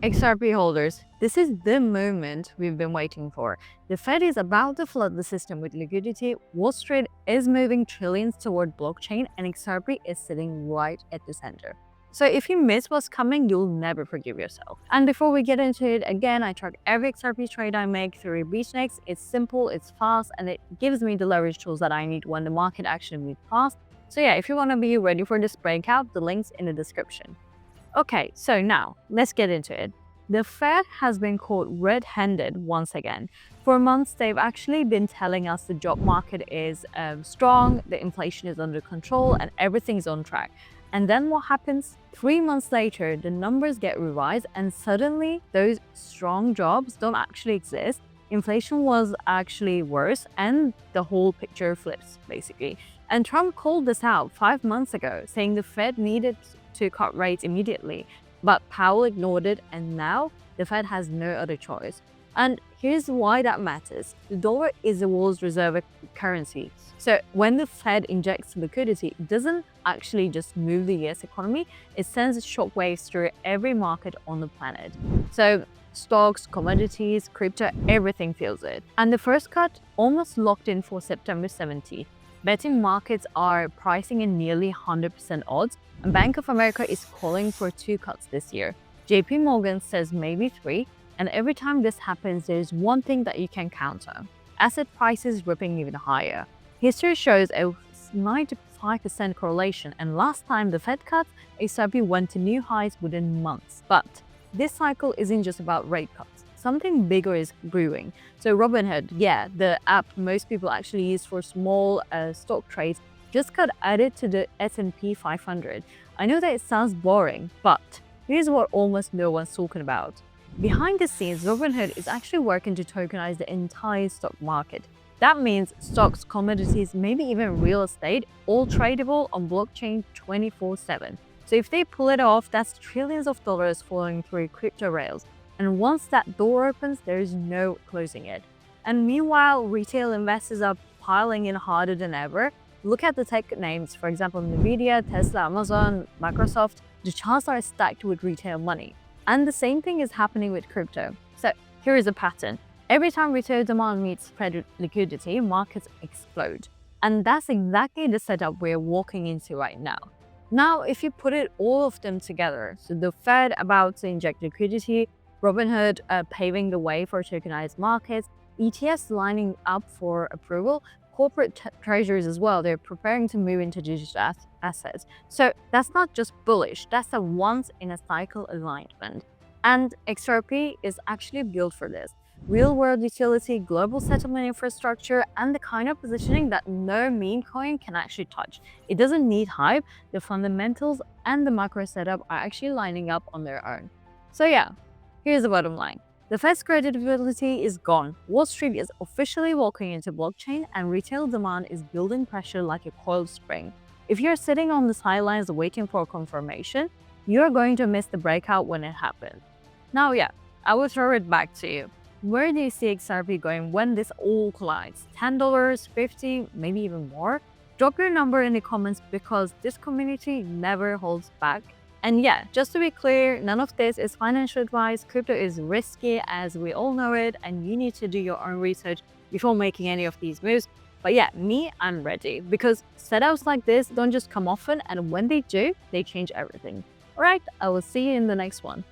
XRP holders, this is the moment we've been waiting for. The Fed is about to flood the system with liquidity, Wall Street is moving trillions toward blockchain, and XRP is sitting right at the center. So if you miss what's coming, you'll never forgive yourself. And before we get into it, again, I track every XRP trade I make through BITUNIX. It's simple, it's fast, and it gives me the leverage tools that I need when the market actually moves fast. So yeah, if you want to be ready for this breakout, the link's in the description. Okay, so now let's get into it. The Fed has been caught red-handed once again. For months, they've actually been telling us the job market is strong, the inflation is under control, and everything's on track. And then what happens? 3 months later, the numbers get revised, and suddenly those strong jobs don't actually exist. Inflation was actually worse, and the whole picture flips, basically. And Trump called this out 5 months ago, saying the Fed needed to cut rates immediately, but Powell ignored it, and now the Fed has no other choice. And here's why that matters. The dollar is the world's reserve currency. So when the Fed injects liquidity, it doesn't actually just move the US economy, it sends shockwaves through every market on the planet. So stocks, commodities, crypto, everything feels it. And the first cut almost locked in for September 17th. Betting markets are pricing in nearly 100% odds, and Bank of America is calling for 2 cuts this year. JP Morgan says maybe 3, and every time this happens, there's one thing that you can count on: asset prices ripping even higher. History shows a 95% correlation, and last time the Fed cut, XRP went to new highs within months. But this cycle isn't just about rate cuts. Something bigger is brewing. So Robinhood, yeah, the app most people actually use for small stock trades, just got added to the S&P 500. I know that it sounds boring, but here's what almost no one's talking about. Behind the scenes, Robinhood is actually working to tokenize the entire stock market. That means stocks, commodities, maybe even real estate, all tradable on blockchain 24/7. So if they pull it off, that's trillions of dollars flowing through crypto rails. And once that door opens, there is no closing it. And meanwhile, retail investors are piling in harder than ever. Look at the tech names, for example, Nvidia, Tesla, Amazon, Microsoft. The charts are stacked with retail money. And the same thing is happening with crypto. So here is a pattern. Every time retail demand meets Fed liquidity, markets explode. And that's exactly the setup we're walking into right now. Now, if you put it all of them together, so the Fed about to inject liquidity, Robinhood paving the way for tokenized markets, ETFs lining up for approval, corporate treasuries as well, they're preparing to move into digital assets. So that's not just bullish, that's a once-in-a-cycle alignment. And XRP is actually built for this. Real-world utility, global settlement infrastructure, and the kind of positioning that no meme coin can actually touch. It doesn't need hype, the fundamentals and the macro setup are actually lining up on their own. So yeah, here's the bottom line. The Fed's credibility is gone. Wall Street is officially walking into blockchain, and retail demand is building pressure like a coiled spring. If you're sitting on the sidelines waiting for confirmation, you're going to miss the breakout when it happens. Now, yeah, I will throw it back to you. Where do you see XRP going when this all collides? $10, $50, maybe even more? Drop your number in the comments because this community never holds back. And yeah, just to be clear, none of this is financial advice. Crypto is risky as we all know it, and you need to do your own research before making any of these moves. But yeah, I'm ready because setups like this don't just come often, and when they do, they change everything. Alright, I will see you in the next one.